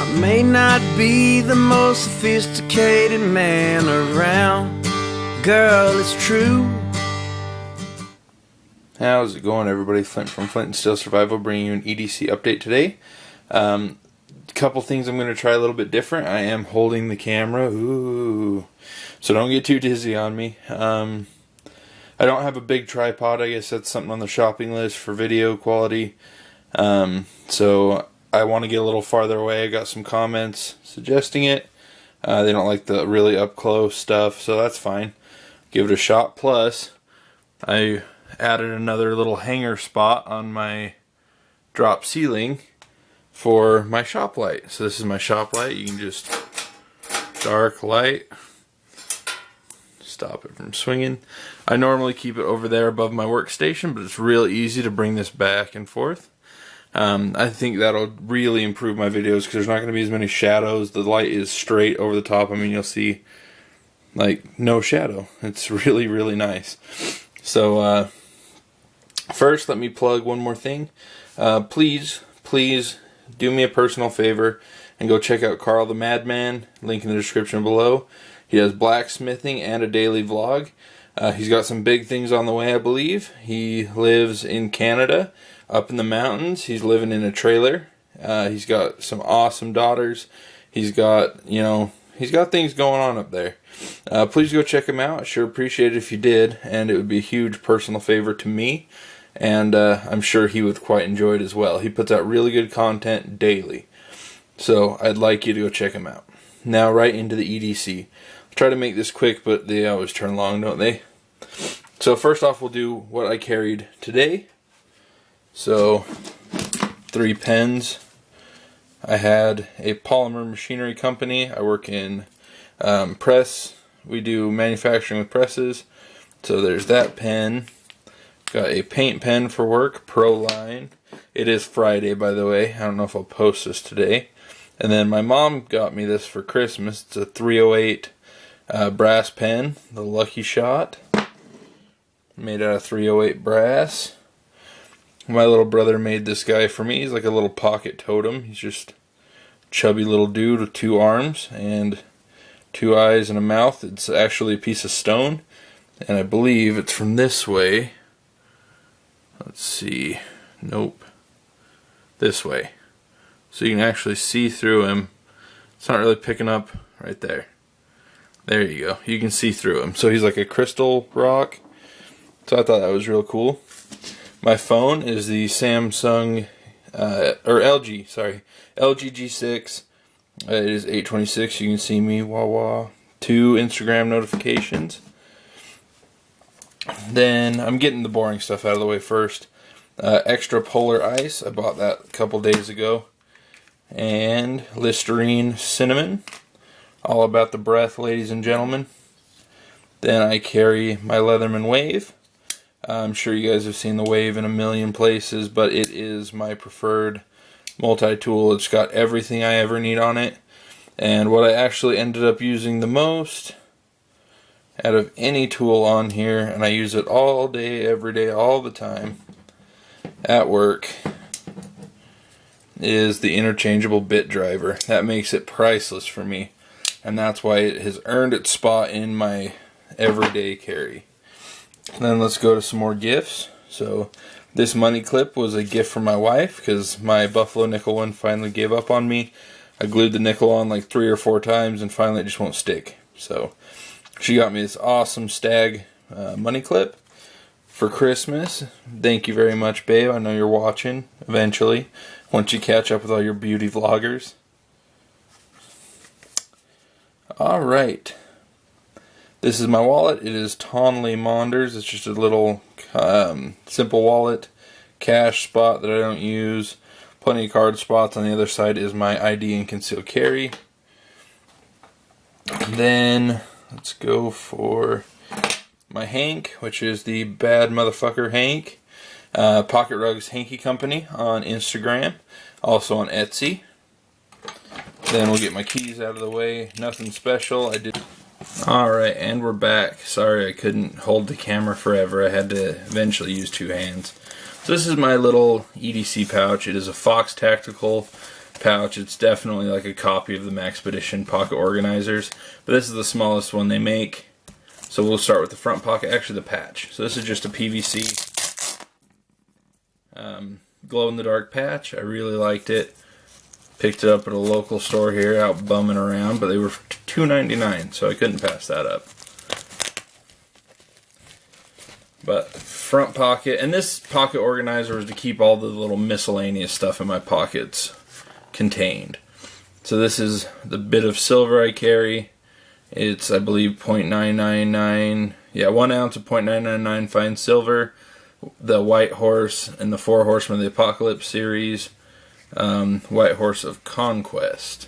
I may not be the most sophisticated man around, girl, it's true. How's it going, everybody? Flint from Flint and Steel Survival, bringing you an EDC update today. Couple things I'm going to try a little bit different. I am holding the camera, so don't get too dizzy on me. I don't have a big tripod. I guess that's something on the shopping list for video quality. So I want to get a little farther away. I got some comments suggesting it. They don't like the really up close stuff, so that's fine. Give it a shot. Plus, I added another little hanger spot on my drop ceiling for my shop light. So this is my shop light. You can just dark light, stop it from swinging. I normally keep it over there above my workstation, but it's real easy to bring this back and forth. I think that'll really improve my videos because there's not going to be as many shadows. The light is straight over the top. I mean, you'll see like no shadow. It's really, really nice. So first, let me plug one more thing. Please do me a personal favor and go check out Carl the Madman, link in the description below. He does blacksmithing and a daily vlog. He's got some big things on the way, I believe. He lives in Canada, up in the mountains. He's living in a trailer. He's got some awesome daughters. He's got things going on up there. Please go check him out. I sure appreciate it if you did, and it would be a huge personal favor to me. And I'm sure he would quite enjoy it as well. He puts out really good content daily. So I'd like you to go check him out. Now right into the EDC. I'll try to make this quick, but they always turn long, don't they? So first off, we'll do what I carried today. So 3 pens. I had a polymer machinery company. I work in press. We do manufacturing with presses. So there's that pen. Got a paint pen for work, Pro Line. It is Friday, by the way. I don't know if I'll post this today. And then my mom got me this for Christmas. It's a 308 brass pen, the Lucky Shot. Made out of 308 brass. My little brother made this guy for me. He's like a little pocket totem. He's just a chubby little dude with 2 arms and 2 eyes and a mouth. It's actually a piece of stone. And I believe it's from this way. Let's see. Nope. This way. So you can actually see through him. It's not really picking up right there. There you go. You can see through him. So he's like a crystal rock. So I thought that was real cool. My phone is the Samsung, LG G6. It is 826. You can see me. Wah wah. 2 Instagram notifications. Then I'm getting the boring stuff out of the way first. Extra polar ice. I bought that a couple days ago. And Listerine cinnamon. All about the breath, ladies and gentlemen. Then I carry my Leatherman Wave. I'm sure you guys have seen the Wave in a million places, but it is my preferred multi-tool. It's got everything I ever need on it. And what I actually ended up using the most out of any tool on here, and I use it all day, every day, all the time at work, is the interchangeable bit driver. That makes it priceless for me, and that's why it has earned its spot in my everyday carry. Then let's go to some more gifts. So this money clip was a gift from my wife because my Buffalo nickel one finally gave up on me. I glued the nickel on like 3 or 4 times and finally it just won't stick. So she got me this awesome stag money clip for Christmas. Thank you very much, babe. I know you're watching eventually once you catch up with all your beauty vloggers. Alright. This is my wallet. It is Tonley Monders. It's just a little simple wallet. Cash spot that I don't use. Plenty of card spots. On the other side is my ID and concealed carry. Then let's go for my Hank, which is the Bad Motherfucker Hank. Pocket Rugs Hanky Company on Instagram. Also on Etsy. Then we'll get my keys out of the way. Nothing special. Alright, and we're back. Sorry I couldn't hold the camera forever. I had to eventually use 2 hands. So this is my little EDC pouch. It is a Fox Tactical pouch. It's definitely like a copy of the Maxpedition pocket organizers, but this is the smallest one they make. So we'll start with the front pocket, actually the patch. So this is just a PVC glow-in-the-dark patch. I really liked it. Picked it up at a local store here, out bumming around, but they were $2.99, so I couldn't pass that up. But front pocket, and this pocket organizer was to keep all the little miscellaneous stuff in my pockets contained. So this is the bit of silver I carry. It's, I believe, 0.999, yeah, 1 ounce of 0.999 fine silver. The White Horse and the Four Horsemen of the Apocalypse series. White Horse of Conquest.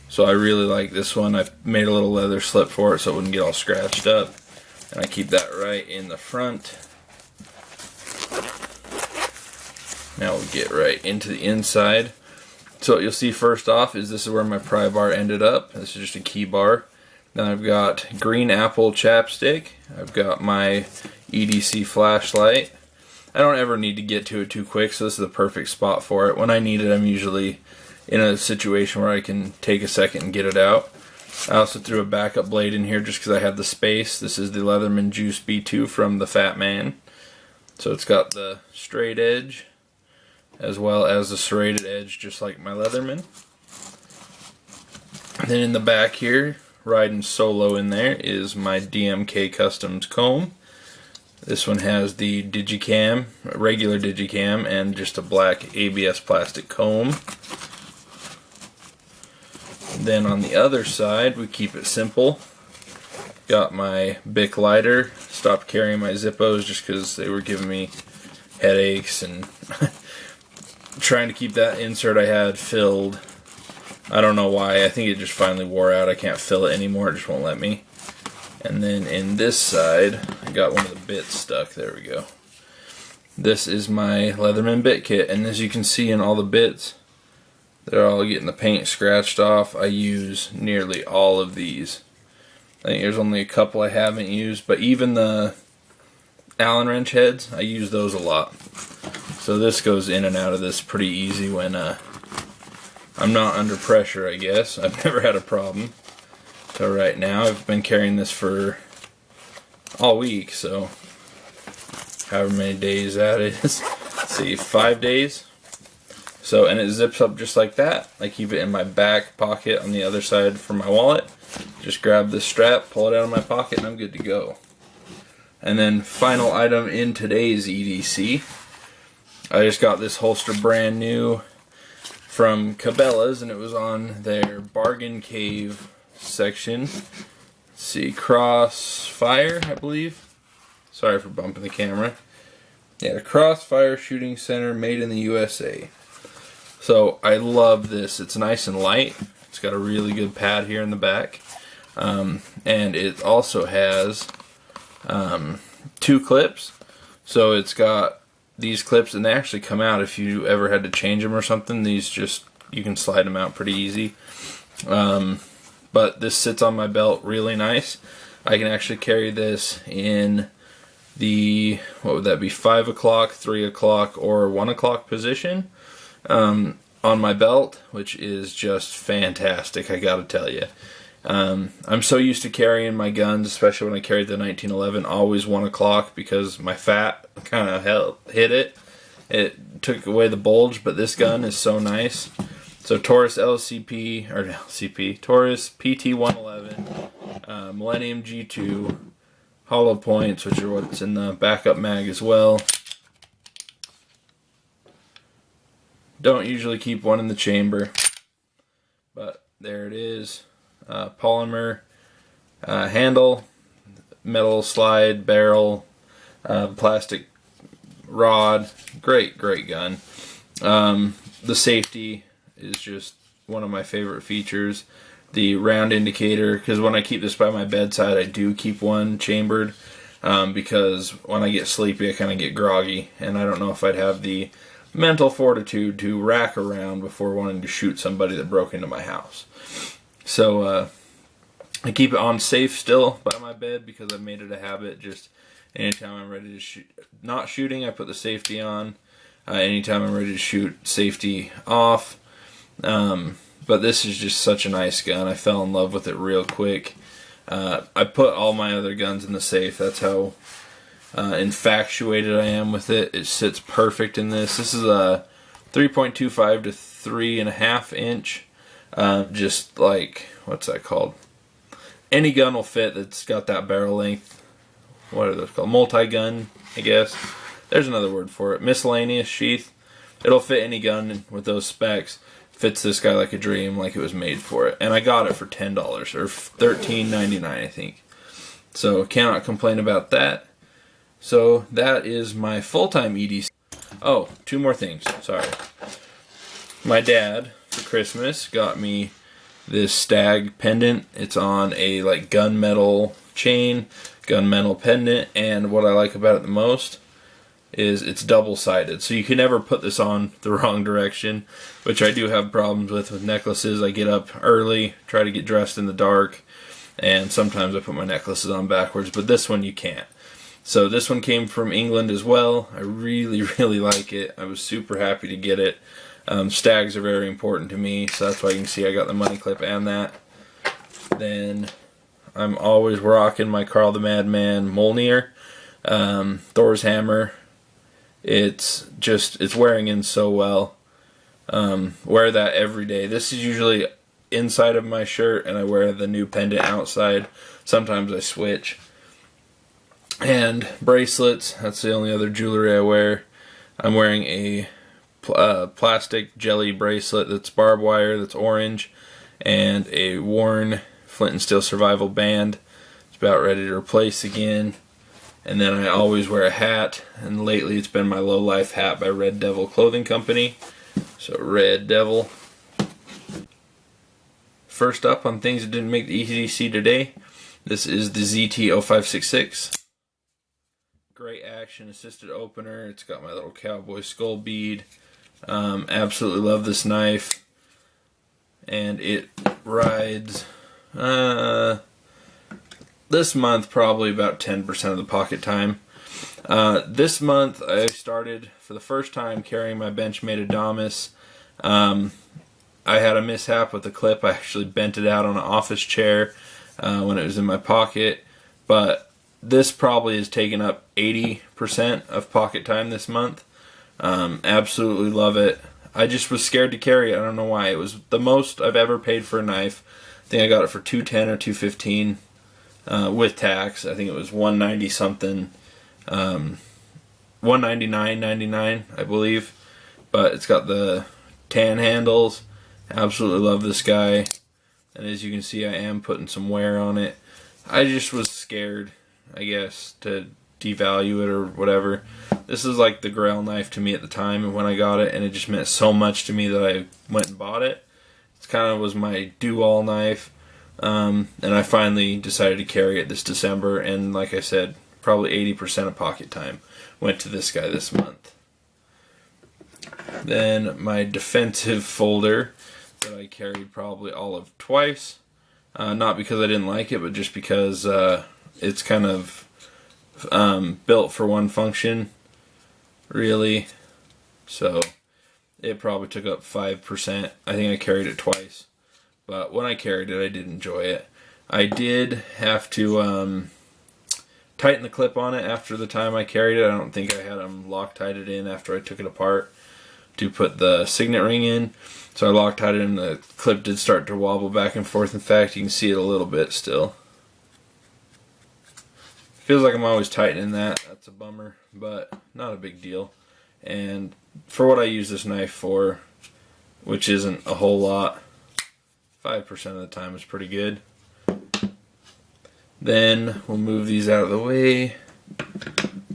So I really like this one. I've made a little leather slip for it so it wouldn't get all scratched up. And I keep that right in the front. Now we'll get right into the inside. So what you'll see first off is this is where my pry bar ended up. This is just a key bar. Then I've got green apple chapstick. I've got my EDC flashlight. I don't ever need to get to it too quick, so this is the perfect spot for it. When I need it, I'm usually in a situation where I can take a second and get it out. I also threw a backup blade in here just because I had the space. This is the Leatherman Juice B2 from the Fat Man. So it's got the straight edge as well as the serrated edge, just like my Leatherman. And then in the back here, riding solo in there, is my DMK Customs comb. This one has the Digicam, regular Digicam, and just a black ABS plastic comb. Then on the other side, we keep it simple. Got my Bic lighter. Stopped carrying my Zippos just because they were giving me headaches and trying to keep that insert I had filled. I don't know why. I think it just finally wore out. I can't fill it anymore. It just won't let me. And then in this side, I got one of the bits stuck. There we go. This is my Leatherman bit kit, and as you can see in all the bits, they're all getting the paint scratched off. I use nearly all of these. I think there's only a couple I haven't used, but even the Allen wrench heads, I use those a lot. So this goes in and out of this pretty easy when I'm not under pressure, I guess. I've never had a problem. So right now, I've been carrying this for all week, so however many days that is. Let's see, 5 days. So, and it zips up just like that. I keep it in my back pocket on the other side for my wallet. Just grab this strap, pull it out of my pocket, and I'm good to go. And then final item in today's EDC. I just got this holster brand new from Cabela's, and it was on their Bargain Cave section. Let's see, Crossfire, I believe. Sorry for bumping the camera. Yeah, Crossfire Shooting Center, made in the USA. So I love this. It's nice and light. It's got a really good pad here in the back. And it also has 2 clips. So it's got these clips, and they actually come out if you ever had to change them or something. These just, you can slide them out pretty easy. But this sits on my belt really nice. I can actually carry this in the, what would that be, 5 o'clock, 3 o'clock, or 1 o'clock position on my belt, which is just fantastic, I gotta tell you. I'm so used to carrying my guns, especially when I carried the 1911, always 1 o'clock, because my fat kind of hit it. It took away the bulge, but this gun is so nice. So Taurus Taurus PT-111, Millennium G2, hollow points, which are what's in the backup mag as well. Don't usually keep one in the chamber, but there it is. Polymer handle, metal slide barrel, plastic rod. Great gun. The safety is just one of my favorite features. The round indicator, because when I keep this by my bedside, I do keep one chambered, because when I get sleepy I kind of get groggy, and I don't know if I'd have the mental fortitude to rack around before wanting to shoot somebody that broke into my house. So I keep it on safe still by my bed, because I've made it a habit. Just anytime I'm ready to shoot, not shooting, I put the safety on. Anytime I'm ready to shoot, safety off. But this is just such a nice gun. I fell in love with it real quick. I put all my other guns in the safe. That's how infatuated I am with it. It sits perfect in this. This is a 3.25 to 3.5 inch. Just like, what's that called? Any gun will fit that's got that barrel length. What are those called? Multi-gun, I guess. There's another word for it. Miscellaneous sheath. It'll fit any gun with those specs. Fits this guy like a dream, like it was made for it. And I got it for $10 or $13.99, I think. So cannot complain about that. So that is my full-time EDC. Oh, two more things. Sorry. My dad, for Christmas, got me this stag pendant. It's on a like gunmetal chain, gunmetal pendant, and what I like about it the most is it's double-sided, so you can never put this on the wrong direction, which I do have problems with necklaces. I get up early, try to get dressed in the dark, and sometimes I put my necklaces on backwards, but this one you can't. So this one came from England as well. I really, really like it. I was super happy to get it. Stags are very important to me, so that's why you can see I got the money clip and that. Then I'm always rocking my Carl the Madman Mjolnir, Thor's hammer. It's wearing in so well. Wear that every day. This is usually inside of my shirt, and I wear the new pendant outside. Sometimes I switch. And bracelets, that's the only other jewelry I wear. I'm wearing a plastic jelly bracelet that's barbed wire, that's orange, and a worn flint and steel survival band. It's about ready to replace again. And then I always wear a hat, and lately it's been my Low Life hat by Red Devil Clothing Company. So Red Devil. First up on things that didn't make the EDC today, this is the ZT-0566. Great action assisted opener. It's got my little cowboy skull bead. Absolutely love this knife. And it rides this month probably about 10% of the pocket time. This month I started for the first time carrying my Benchmade Adamas. I had a mishap with the clip. I actually bent it out on an office chair when it was in my pocket, but this probably has taken up 80% of pocket time this month. Absolutely love it. I just was scared to carry it. I don't know why. It was the most I've ever paid for a knife. I think I got it for $210 or $215 with tax. I think it was $190 something, $199.99 I believe. But it's got the tan handles. Absolutely love this guy. And as you can see, I am putting some wear on it. I just was scared, I guess, to devalue it or whatever. This is like the Grail knife to me at the time when I got it, and it just meant so much to me that I went and bought it. It kind of was my do-all knife, and I finally decided to carry it this December, and like I said, probably 80% of pocket time went to this guy this month. Then my defensive folder that I carried probably all of twice, not because I didn't like it, but just because it's kind of built for one function, really. So it probably took up 5%. I think I carried it twice, but when I carried it, I did enjoy it. I did have to tighten the clip on it after the time I carried it. I don't think I had them Loctite it in after I took it apart to put the signet ring in. So I Loctited it and the clip did start to wobble back and forth. In fact, you can see it a little bit still. Feels like I'm always tightening that. That's a bummer, but not a big deal. And for what I use this knife for, which isn't a whole lot, 5% of the time is pretty good. Then we'll move these out of the way.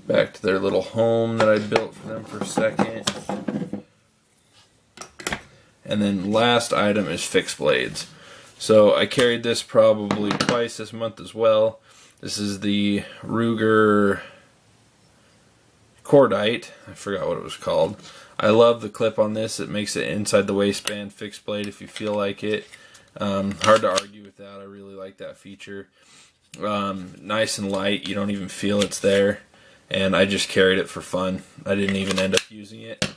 Back to their little home that I built for them for a second. And then last item is fixed blades. So I carried this probably twice this month as well. This is the Ruger Cordite. I forgot what it was called. I love the clip on this. It makes it inside the waistband fixed blade if you feel like it. Hard to argue with that. I really like that feature. Nice and light. You don't even feel it's there. And I just carried it for fun. I didn't even end up using it.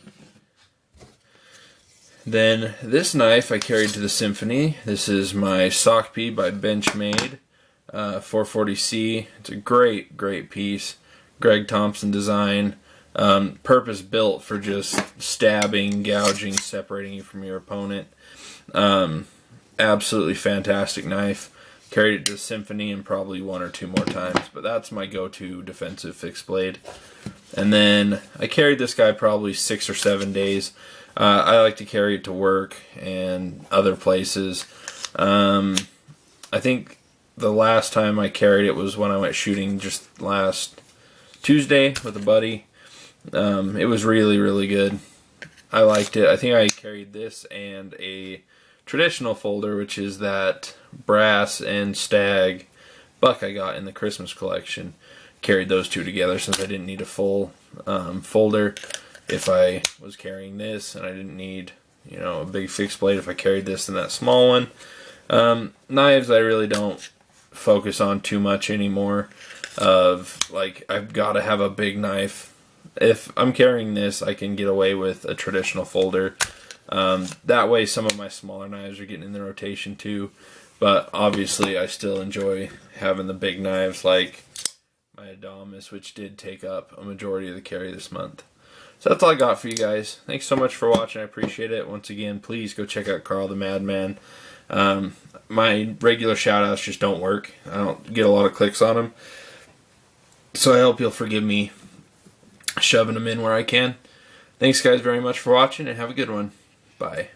Then this knife I carried to the Symphony. This is my Sockpea by Benchmade 440C. It's a great piece. Greg Thompson design. Purpose built for just stabbing, gouging, separating you from your opponent. Absolutely fantastic knife. Carried it to the Symphony and probably 1 or 2 more times, but that's my go-to defensive fixed blade. And then I carried this guy probably 6 or 7 days. I like to carry it to work and other places. I think the last time I carried it was when I went shooting just last Tuesday with a buddy. It was really good. I liked it. I think I carried this and a traditional folder, which is that brass and stag buck I got in the Christmas collection. Carried those two together since I didn't need a full folder if I was carrying this, and I didn't need, you know, a big fixed blade if I carried this and that small one. Knives I really don't focus on too much anymore. Of like, I've got to have a big knife. If I'm carrying this, I can get away with a traditional folder. That way some of my smaller knives are getting in the rotation too, but obviously I still enjoy having the big knives like my Adamas, which did take up a majority of the carry this month. So that's all I got for you guys. Thanks so much for watching. I appreciate it. Once again, please go check out Carl the Madman. My regular shoutouts just don't work. I don't get a lot of clicks on them. So I hope you'll forgive me shoving them in where I can. Thanks guys very much for watching, and have a good one. Bye.